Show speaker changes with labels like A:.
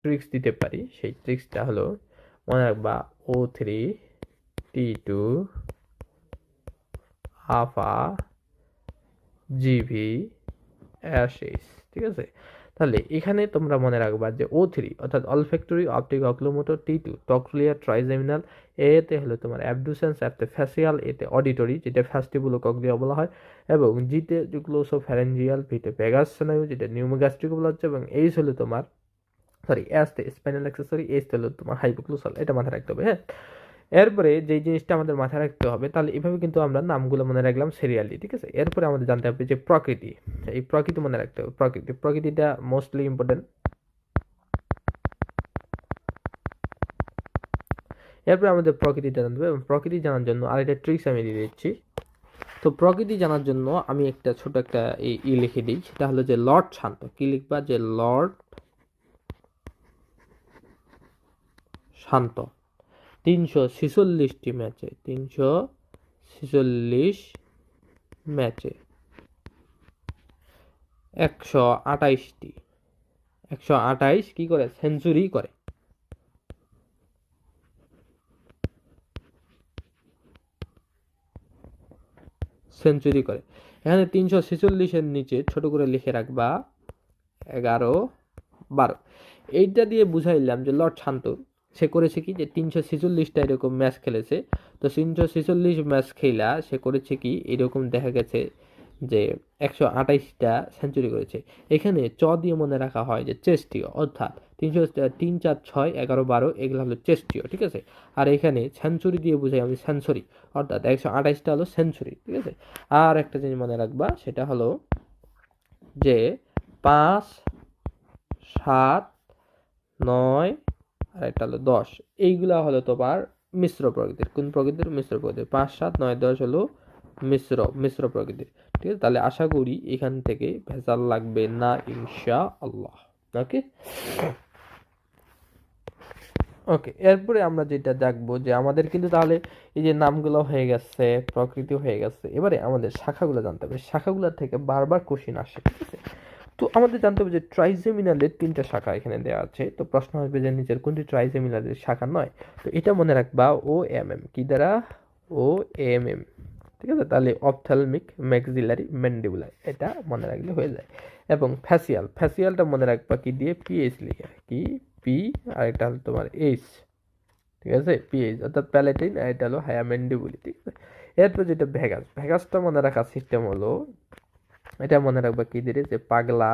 A: Tricks দিতে পারি, সেই ট্রিক্সটা হলো মনে রাখবা O3 T2 আফা জিভি অ্যাশেস, ঠিক আছে। তাহলে এখানে তোমরা মনে রাখবা যে O3 অর্থাৎ olfactory optic oculomotor, T2 trochlear trigeminal, এতে হলো তোমার অ্যাবডুসেন্স, অ্যাপতে ফ্যাসিয়াল, এতে অডিটরি যেটা ফ্যাস্টিবুলো কগলিয়া বলা হয়, এবং জিতে গ্লোসোফ্যারেঞ্জিয়াল, ভিতে পেগাস স্নায়ু যেটা নিউমোগ্যাস্ট্রিক বলা হচ্ছে, এবং এইচ হলো তোমার এসতে স্পাইনাল অ্যাক্সেসরি, এইচ হলো তোমার হাইপোক্লুসাল। এটা মাথায় রাখতে হবে, হ্যাঁ। এরপরে যেই জিনিসটা আমাদের মাথায় রাখতে হবে, তাহলে এভাবে কিন্তু আমরা নামগুলো মনে রাখলাম সিরিয়ালি, ঠিক আছে। এরপরে আমাদের জানতে হবে যে প্রকৃতি, এই প্রকৃতি মনে রাখতে হবে, প্রকৃতিটা মোস্টলি ইম্পর্টেন্ট। এরপরে আমাদের প্রকৃতিটা জানতে হবে, এবং প্রকৃতি জানার জন্য আরেকটা ট্রিক্স আমি দিয়ে দিচ্ছি। তো প্রকৃতি জানার জন্য আমি একটা ছোট একটা লিখে দিই, সেটা হলো যে লর্ড শান্ত। কি লিখবা? যে লর্ড শান্ত 346টি ম্যাচে 128 কি করে সেঞ্চুরি করে। এখানে 346-এর নিচে ছোট করে লিখে রাখবা 11, 12। এইটা দিয়ে বুঝাইলাম যে লর্ড শান্ত সে করেছে কি, যে 346টা এরকম ম্যাচ খেলেছে। তো 346 ম্যাচ খেলা সে করেছে কি, এরকম দেখা গেছে যে 128টা সেঞ্চুরি করেছে। এখানে দিয়ে মনে রাখা হয় যে চেস্টীয়, অর্থাৎ 3 4 6 11 12 এগুলো হলো চেস্টীয়, ঠিক আছে। আর এখানে সেঞ্চুরি দিয়ে বুঝাই আমি সেঞ্চুরি, অর্থাৎ 128টা হলো সেঞ্চুরি, ঠিক আছে। আর একটা জিনিস মনে রাখবা, সেটা হলো যে 5 7 9 আর একটা হলো 10, এইগুলা হলো তোমার মিশ্র প্রকৃতির। কোন প্রকৃতির? মিশ্র প্রকৃতির। 5 7 9 10 হলো মিশ্র প্রকৃতির, ঠিক আছে। তাহলে আশা করি এখান থেকে ভেজাল লাগবে না ইনশাআল্লাহ। ওকে ওকে, এরপরে আমরা যেটা দেখবো যে আমাদের কিন্তু তাহলে এই যে নামগুলো হয়ে গেছে, প্রকৃতি হয়ে গেছে, এবারে আমাদের শাখাগুলো জানতে হবে। শাখাগুলোর থেকে বারবার কোশ্চিন আসে, ঠিক আছে। তো আমাদের জানতে হবে যে ট্রাইজেমিনালের 3টা শাখা এখানে দেওয়া আছে। তো প্রশ্ন আসবে যে নিচের কোনটি ট্রাইজেমিনালের শাখা নয়। তো এটা মনে রাখবা OMM, কি দ্বারা? OMM, ঠিক আছে। তাহলে অপথ্যালমিক ম্যাক্সিলারি ম্যান্ডিবুলার, এটা মনে রাখলে হয়ে যায়। এবং ফ্যাসিয়ালটা মনে রাখবা কি দিয়ে? PH লিখে, কি পি আর এটা হলো তোমার এইচ, ঠিক আছে। PH অর্থাৎ প্যালেটিন, আর এটা হলো হায়া ম্যান্ডিবুলি, ঠিক আছে। এরপর যেটা ভেগাসটা মনে রাখার সিস্টেম হলো, এটা মনে রাখবা কি দিয়ে? যে পাগলা